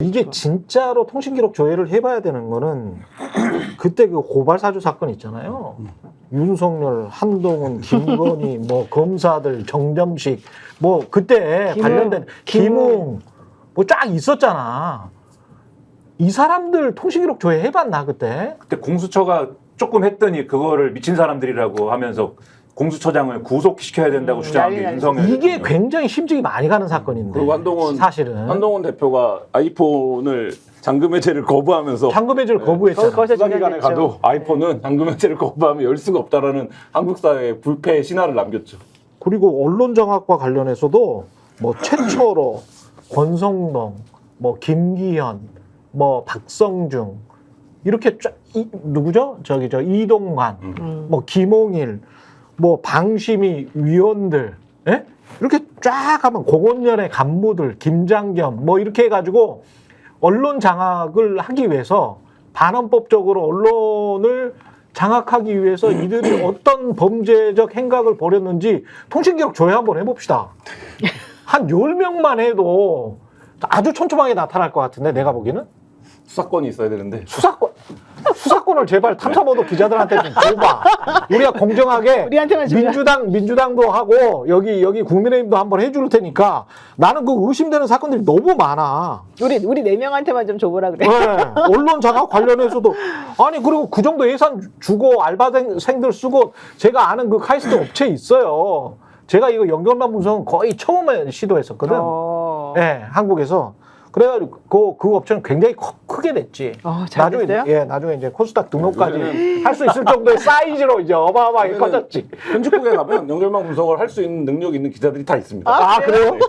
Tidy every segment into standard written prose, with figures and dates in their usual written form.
이게 진짜로 통신기록 조회를 해봐야 되는 거는 그때 그 고발사주 사건 있잖아요. 윤석열, 한동훈, 김건희, 뭐 검사들, 정점식, 뭐 그때 관련된 김웅 뭐 쫙 있었잖아. 이 사람들 통신기록 조회 해봤나 그때? 그때 공수처가 조금 했더니 그거를 미친 사람들이라고 하면서 공수처장을 구속시켜야 된다고 주장한 게 윤석열. 이게 대통령. 굉장히 심증이 많이 가는 사건인데. 그리고 한동훈 대표가 아이폰을 잠금 해제를 거부하면서 잠금 해제를 거부했잖아. 수사기관에 가도 아이폰은 잠금 해제를 거부하면 열 수가 없다라는 한국 사회의 불패의 신화를 남겼죠. 그리고 언론 장악과 관련해서도 뭐 최초로 권성동, 뭐 김기현, 뭐 박성중 이렇게 쫙 누구죠? 저 이동관, 뭐 김홍일, 뭐 방심위 위원들, 예? 이렇게 쫙 하면 공원연의 간부들, 김장겸 뭐 이렇게 해가지고 언론 장악을 하기 위해서 반헌법적으로 언론을 장악하기 위해서 이들이 어떤 범죄적 행각을 벌였는지 통신기록 조회 한번 해봅시다. 한 10명만 해도 아주 촘촘하게 나타날 것 같은데 내가 보기에는. 수사권이 있어야 되는데. 수사권을 제발 탐사보도 기자들한테 좀 줘봐. 우리가 공정하게 우리한테만 민주당도 하고 여기 국민의힘도 한번 해줄 테니까 나는 그 의심되는 사건들이 너무 많아. 우리 4명한테만 좀 줘보라 그래. 네, 언론 장악 관련해서도 아니 그리고 그 정도 예산 주고 알바생들 쓰고 제가 아는 그 카이스트 업체 있어요. 제가 이거 연결만 분석은 거의 처음에 시도했었거든. 네, 한국에서. 그래가지고 그 업체는 굉장히 크게 됐지. 잘 됐어요? 나중에 이제 코스닥 등록까지 할 수 있을 정도의 사이즈로 이제 어마어마하게 커졌지. 편집국에 가면 연결망 분석을 할 수 있는 능력 있는 기자들이 다 있습니다. 아 그래요?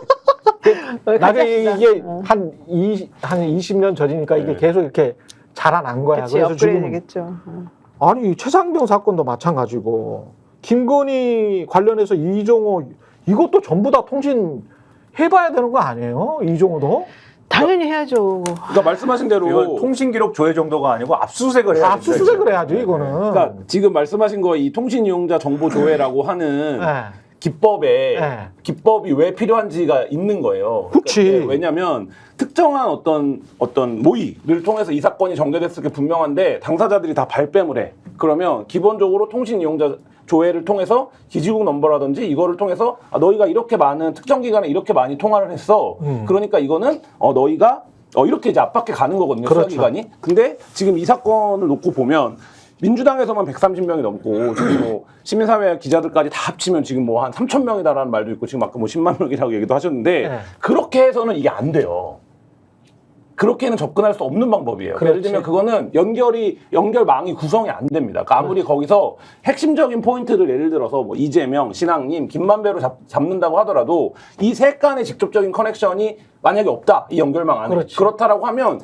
나중에 이게 한 20년 전이니까 이게 계속 이렇게 자라난 거야. 그치, 그래서 지금 되겠죠. 아니 최상병 사건도 마찬가지고 김건희 관련해서 이종호 이것도 전부 다 통신 해봐야 되는 거 아니에요? 이종호도? 당연히 해야죠. 그러니까 말씀하신 대로 이건 통신기록 조회 정도가 아니고 압수수색을 해야 압수수색을 해야죠 이거는. 그러니까 지금 말씀하신 거 이 통신 이용자 정보 조회라고 하는 네. 기법에 네. 기법이 왜 필요한지가 있는 거예요. 그치. 그러니까 왜냐하면 특정한 어떤 모의를 통해서 이 사건이 전개됐을 게 분명한데 당사자들이 다 발뺌을 해. 그러면 기본적으로 통신 이용자 조회를 통해서 기지국 넘버라든지 이거를 통해서 너희가 이렇게 많은 특정 기간에 이렇게 많이 통화를 했어. 그러니까 이거는 너희가 이렇게 이제 압박해 가는 거거든요. 그렇죠. 수사기관이. 근데 지금 이 사건을 놓고 보면 민주당에서만 130명이 넘고 지금 뭐 시민사회 기자들까지 다 합치면 지금 뭐 한 3,000명이다라는 말도 있고 지금 아까 뭐 10만 명이라고 얘기도 하셨는데 네. 그렇게 해서는 이게 안 돼요. 그렇게는 접근할 수 없는 방법이에요. 그렇지. 예를 들면 그거는 연결망이 구성이 안 됩니다. 그러니까 아무리 거기서 핵심적인 포인트를 예를 들어서 뭐 이재명, 신앙님, 김만배로 잡는다고 하더라도 이 셋 간의 직접적인 커넥션이 만약에 없다. 이 연결망 안에. 그렇지. 그렇다라고 하면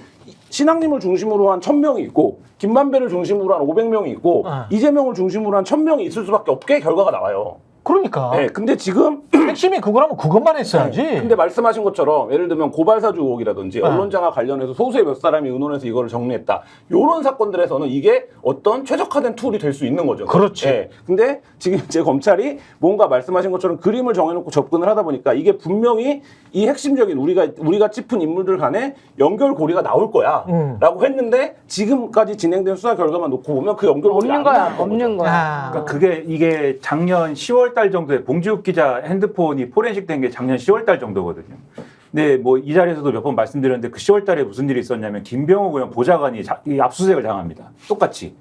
신앙님을 중심으로 한 1,000명이 있고 김만배를 중심으로 한 500명이 있고 이재명을 중심으로 한 1,000명이 있을 수밖에 없게 결과가 나와요. 그러니까. 네, 근데 지금 핵심이 그거라면 그것만 했어야지. 근데 말씀하신 것처럼 예를 들면 고발사주 의혹이라든지 언론장악 관련해서 소수의 몇 사람이 의논해서 이거를 정리했다. 이런 사건들에서는 이게 어떤 최적화된 툴이 될 수 있는 거죠. 그렇지. 네. 근데 지금 제 검찰이 뭔가 말씀하신 것처럼 그림을 정해놓고 접근을 하다 보니까 이게 분명히 이 핵심적인 우리가 짚은 인물들 간에 연결고리가 나올 거야 라고 했는데 지금까지 진행된 수사 결과만 놓고 보면 그 연결고리가 없는 거야. 그러니까 이게 작년 10월 달 정도에 봉지욱 기자 핸드폰이 포렌식 된 게 작년 10월 달 정도거든요. 근데 뭐 이 자리에서도 몇 번 말씀드렸는데 그 10월 달에 무슨 일이 있었냐면 김병호 의원 보좌관이 이 압수수색을 당합니다. 똑같이.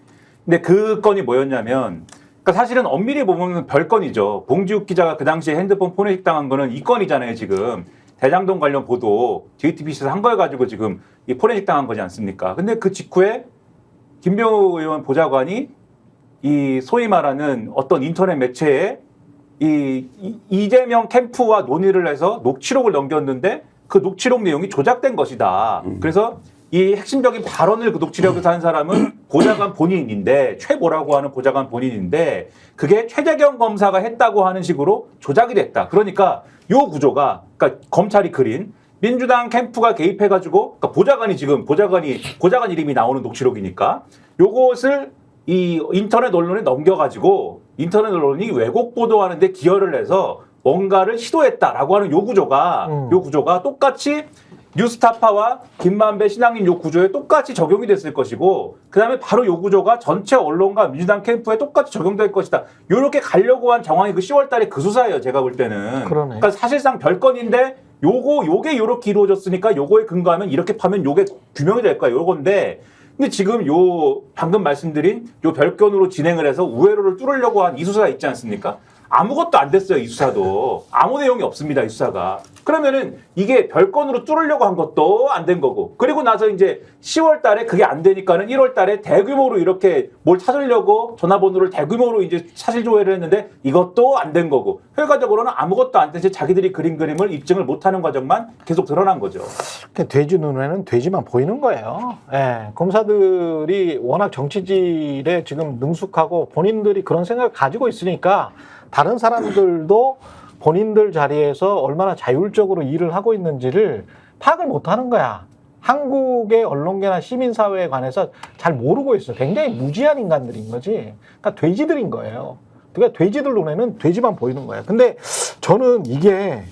근데 그 건이 뭐였냐면 그러니까 사실은 엄밀히 보면 별건이죠. 봉지욱 기자가 그 당시에 핸드폰 포렌식 당한 거는 이 건이잖아요, 지금. 대장동 관련 보도 JTBC에서 한 걸 가지고 지금 이 포렌식 당한 거지 않습니까? 근데 그 직후에 김병호 의원 보좌관이 이 소위 말하는 어떤 인터넷 매체에 이재명 캠프와 논의를 해서 녹취록을 넘겼는데 그 녹취록 내용이 조작된 것이다. 그래서 이 핵심적인 발언을 그 녹취록에서 한 사람은 보좌관 본인인데 최고라고 하는 보좌관 본인인데 그게 최재경 검사가 했다고 하는 식으로 조작이 됐다. 그러니까 요 구조가 그러니까 검찰이 그린 민주당 캠프가 개입해가지고 그러니까 보좌관 이름이 나오는 녹취록이니까 요것을 이 인터넷 언론에 넘겨가지고 인터넷 언론이 왜곡 보도하는데 기여를 해서 뭔가를 시도했다라고 하는 요 구조가 똑같이 뉴스타파와 김만배 신앙인 요 구조에 똑같이 적용이 됐을 것이고 그다음에 바로 요 구조가 전체 언론과 민주당 캠프에 똑같이 적용될 것이다. 요렇게 가려고 한 정황이 그 10월 달에 그 수사예요. 제가 볼 때는. 그러네. 그러니까 사실상 별건인데 요게 요렇게 이루어졌으니까 요거에 근거하면 이렇게 파면 요게 규명이 될 거야. 요건데 근데 지금 요 방금 말씀드린 요 별건으로 진행을 해서 우회로를 뚫으려고 한 이 수사가 있지 않습니까? 아무것도 안 됐어요. 이 수사도. 아무 내용이 없습니다. 이 수사가. 그러면은 이게 별건으로 뚫으려고 한 것도 안 된 거고. 그리고 나서 이제 10월 달에 그게 안 되니까는 1월 달에 대규모로 이렇게 뭘 찾으려고 전화번호를 대규모로 이제 사실 조회를 했는데 이것도 안 된 거고. 결과적으로는 아무것도 안 돼서 자기들이 그린 그림을 입증을 못하는 과정만 계속 드러난 거죠. 돼지 눈에는 돼지만 보이는 거예요. 예, 검사들이 워낙 정치질에 지금 능숙하고 본인들이 그런 생각을 가지고 있으니까 다른 사람들도 본인들 자리에서 얼마나 자율적으로 일을 하고 있는지를 파악을 못하는 거야. 한국의 언론계나 시민사회에 관해서 잘 모르고 있어. 굉장히 무지한 인간들인 거지. 그러니까 돼지들인 거예요. 그러니까 돼지들 눈에는 돼지만 보이는 거예요. 근데 저는 이게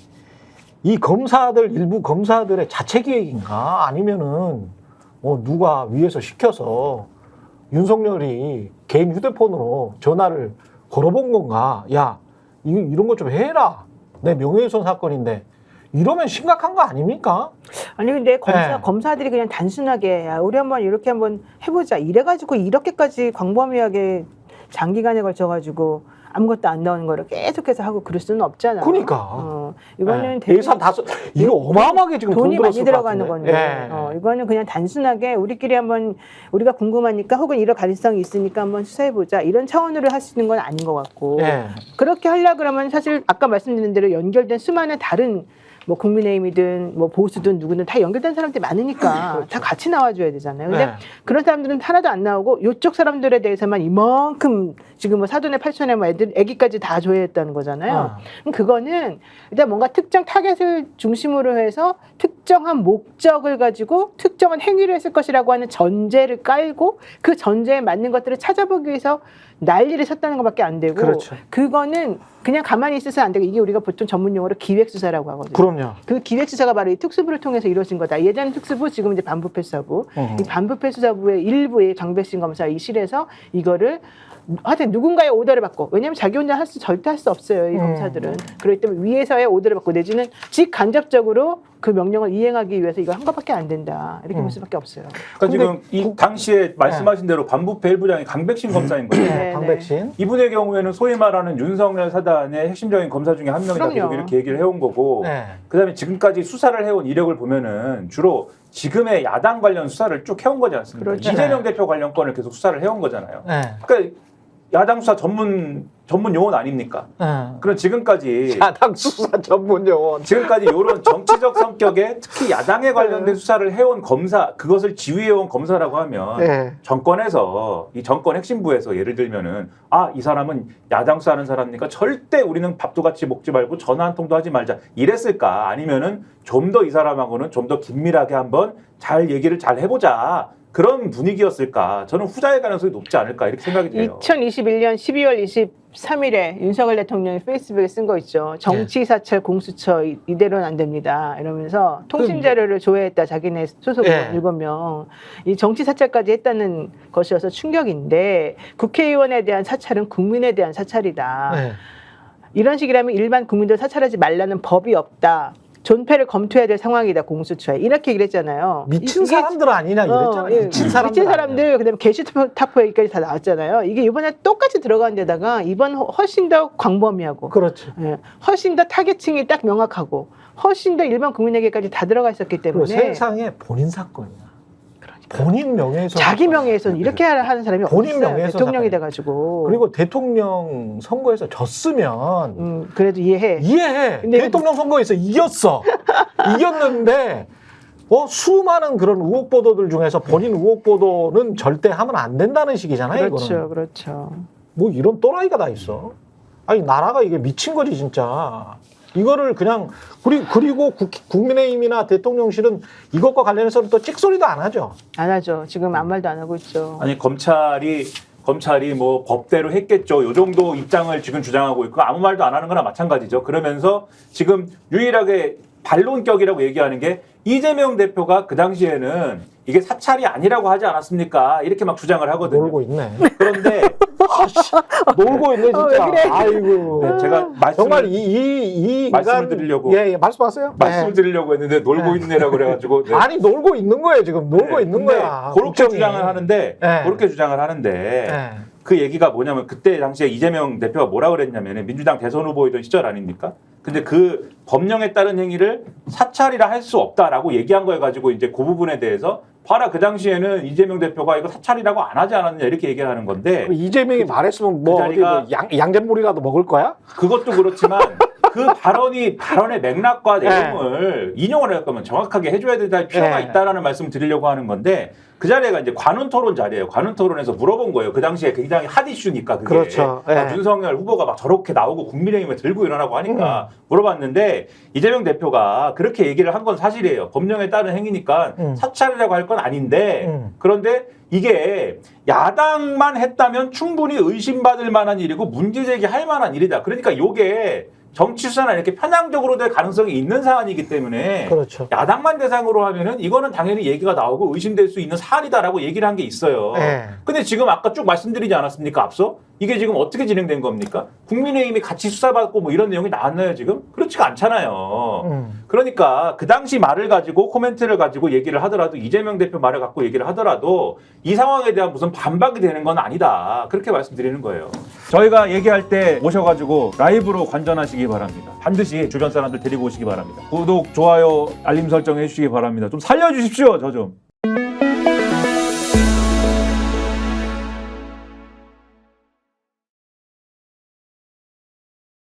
이 검사들, 일부 검사들의 자체 기획인가 아니면은 누가 위에서 시켜서 윤석열이 개인 휴대폰으로 전화를 걸어본 건가? 야, 이런 거 좀 해라. 내 명예훼손 사건인데. 이러면 심각한 거 아닙니까? 아니 근데 네. 검사들이 그냥 단순하게 야, 우리 한번 이렇게 한번 해보자 이래가지고 이렇게까지 광범위하게 장기간에 걸쳐가지고 아무것도 안 나오는 거를 계속해서 하고 그럴 수는 없잖아. 그러니까. 이거는 예산 다섯 이거 어마어마하게 지금 돈이 돈 많이 들었을 들어가는 것 같은데. 건데 이거는 그냥 단순하게 우리끼리 한번 우리가 궁금하니까 혹은 이럴 가능성이 있으니까 한번 수사해보자 이런 차원으로 할 수 있는 건 아닌 것 같고 예. 그렇게 하려 그러면 사실 아까 말씀드린 대로 연결된 수많은 다른 뭐 국민의힘이든 뭐 보수든 누구든 다 연결된 사람들이 많으니까 그렇죠. 다 같이 나와줘야 되잖아요. 근데 네. 그런 사람들은 하나도 안 나오고 이쪽 사람들에 대해서만 이만큼 지금 뭐 사돈의 8천의 뭐 애기까지 다 조회했다는 거잖아요. 그럼 그거는 일단 뭔가 특정 타겟을 중심으로 해서 특정한 목적을 가지고 특정한 행위를 했을 것이라고 하는 전제를 깔고 그 전제에 맞는 것들을 찾아보기 위해서 난리를 쳤다는 것밖에 안 되고 그렇죠. 그거는 그냥 가만히 있어서 안 되고 이게 우리가 보통 전문 용어로 기획수사라고 하거든요. 그럼요. 그 기획수사가 바로 이 특수부를 통해서 이루어진 거다. 예전 특수부, 지금 이제 반부패수사부. 이 반부패수사부의 일부의 강백신 검사 이 실에서 이거를 하여튼 누군가의 오더를 받고 왜냐하면 자기 혼자 절대 할 수 없어요. 이 검사들은. 그렇기 때문에 위에서의 오더를 받고 내지는 직간접적으로 그 명령을 이행하기 위해서 이거 한 것밖에 안 된다. 이렇게 볼 수밖에 없어요. 그러니까 지금 이 당시에 말씀하신 대로 반부패 1부장이 강백신 검사인 거죠. 네. 강백신. 이분의 경우에는 소위 말하는 윤석열 사단의 핵심적인 검사 중에 한 명이다. 그럼요. 계속 이렇게 얘기를 해온 거고 네. 그다음에 지금까지 수사를 해온 이력을 보면은 주로 지금의 야당 관련 수사를 쭉 해온 거지 않습니까? 그렇죠. 이재명 대표 관련 건을 계속 수사를 해온 거잖아요. 네. 그러니까 야당 수사 전문 용어는 아닙니까? 그럼 지금까지 야당 수사 전문 요원. 지금까지 이런 정치적 성격의 특히 야당에 관련된 수사를 해온 검사 그것을 지휘해온 검사라고 하면 네. 정권에서 이 정권 핵심부에서 예를 들면은 이 사람은 야당 수사하는 사람이니까 절대 우리는 밥도 같이 먹지 말고 전화 한 통도 하지 말자 이랬을까 아니면은 좀 더 이 사람하고는 좀 더 긴밀하게 한번 잘 얘기를 잘 해보자 그런 분위기였을까 저는 후자의 가능성이 높지 않을까 이렇게 생각이 돼요. 2021년 12월 23일에 윤석열 대통령이 페이스북에 쓴 거 있죠. 정치사찰 공수처 이대로는 안 됩니다. 이러면서 통신 자료를 조회했다. 자기네 소속 의원 7명. 이 정치사찰까지 했다는 것이어서 충격인데 국회의원에 대한 사찰은 국민에 대한 사찰이다. 네. 이런 식이라면 일반 국민들 사찰하지 말라는 법이 없다. 존폐를 검토해야 될 상황이다. 공수처에. 이렇게 얘기를 했잖아요. 미친 사람들 아니냐 이랬잖아요. 미친 사람들 그다음에 게시타포 얘기까지 다 나왔잖아요. 이게 이번에 똑같이 들어간 데다가 이번 훨씬 더 광범위하고 그렇지. 훨씬 더 타겟층이 딱 명확하고 훨씬 더 일반 국민에게까지 다 들어가 있었기 그리고 때문에 세상에 본인 사건이야. 본인 명예훼손. 자기 명예훼손 이렇게 하는 사람이 본인 없어요. 명예훼손 대통령이 사건이야. 돼가지고 그리고 대통령 선거에서 졌으면 그래도 이해해. 근데 대통령 선거에서 이겼어. 이겼는데 수많은 그런 의혹 보도들 중에서 본인 의혹 보도는 절대 하면 안 된다는 식이잖아요. 그렇죠, 이거는. 그렇죠. 뭐 이런 또라이가 다 있어. 아니 나라가 이게 미친 거지 진짜. 이거를 그냥 그리고 국민의힘이나 대통령실은 이것과 관련해서는 또 찍소리도 안 하죠. 안 하죠. 지금 아무 말도 안 하고 있죠. 아니 검찰이 뭐 법대로 했겠죠. 요 정도 입장을 지금 주장하고 있고 아무 말도 안 하는 거나 마찬가지죠. 그러면서 지금 유일하게 반론격이라고 얘기하는 게 이재명 대표가 그 당시에는 이게 사찰이 아니라고 하지 않았습니까? 이렇게 막 주장을 하거든요. 놀고 있네. 그런데 놀고 있네 진짜. 왜 그래? 아이고. 네, 제가 정말 이 말씀을 인간- 드리려고 예, 말씀하세요. 말씀을 드리려고 했는데 놀고 네. 있네라고 그래가지고 네. 아니 놀고 있는 거예요 지금. 놀고 네, 있는 근데 거야. 그렇게 국정이. 주장을 하는데 네. 그렇게 주장을 하는데 네. 그 얘기가 뭐냐면 그때 당시에 이재명 대표가 뭐라 그랬냐면 민주당 대선 후보이던 시절 아닙니까? 근데 그 법령에 따른 행위를 사찰이라 할 수 없다라고 얘기한 거에 가지고 이제 그 부분에 대해서 봐라 그 당시에는 이재명 대표가 이거 사찰이라고 안 하지 않았느냐 이렇게 얘기를 하는 건데 이재명이 말했으면 뭐 그 어디 자리가- 뭐 양잿물이라도 먹을 거야? 그것도 그렇지만 그 발언의 맥락과 내용을 인용을 할 거면 정확하게 해줘야 될 필요가 네. 있다라는 말씀을 드리려고 하는 건데 그 자리가 이제 관훈 토론 자리예요. 관훈 토론에서 물어본 거예요. 그 당시에 굉장히 핫 이슈니까 그게 그렇죠. 막 네. 윤석열 후보가 막 저렇게 나오고 국민의힘에 들고 일어나고 하니까 물어봤는데 이재명 대표가 그렇게 얘기를 한 건 사실이에요. 법령에 따른 행위니까 사찰이라고 할 건 아닌데 그런데 이게 야당만 했다면 충분히 의심받을 만한 일이고 문제 제기할 만한 일이다. 그러니까 이게 정치 수사나 이렇게 편향적으로 될 가능성이 있는 사안이기 때문에 그렇죠. 야당만 대상으로 하면은 이거는 당연히 얘기가 나오고 의심될 수 있는 사안이다라고 얘기를 한 게 있어요. 네. 근데 지금 아까 쭉 말씀드리지 않았습니까? 앞서 이게 지금 어떻게 진행된 겁니까? 국민의힘이 같이 수사받고 뭐 이런 내용이 나왔나요 지금? 그렇지가 않잖아요. 그러니까 그 당시 말을 가지고 코멘트를 가지고 얘기를 하더라도 이재명 대표 말을 갖고 얘기를 하더라도 이 상황에 대한 무슨 반박이 되는 건 아니다. 그렇게 말씀드리는 거예요. 저희가 얘기할 때 오셔가지고 라이브로 관전하시기 바랍니다. 반드시 주변 사람들 데리고 오시기 바랍니다. 구독, 좋아요, 알림 설정 해주시기 바랍니다. 좀 살려주십시오. 저 좀.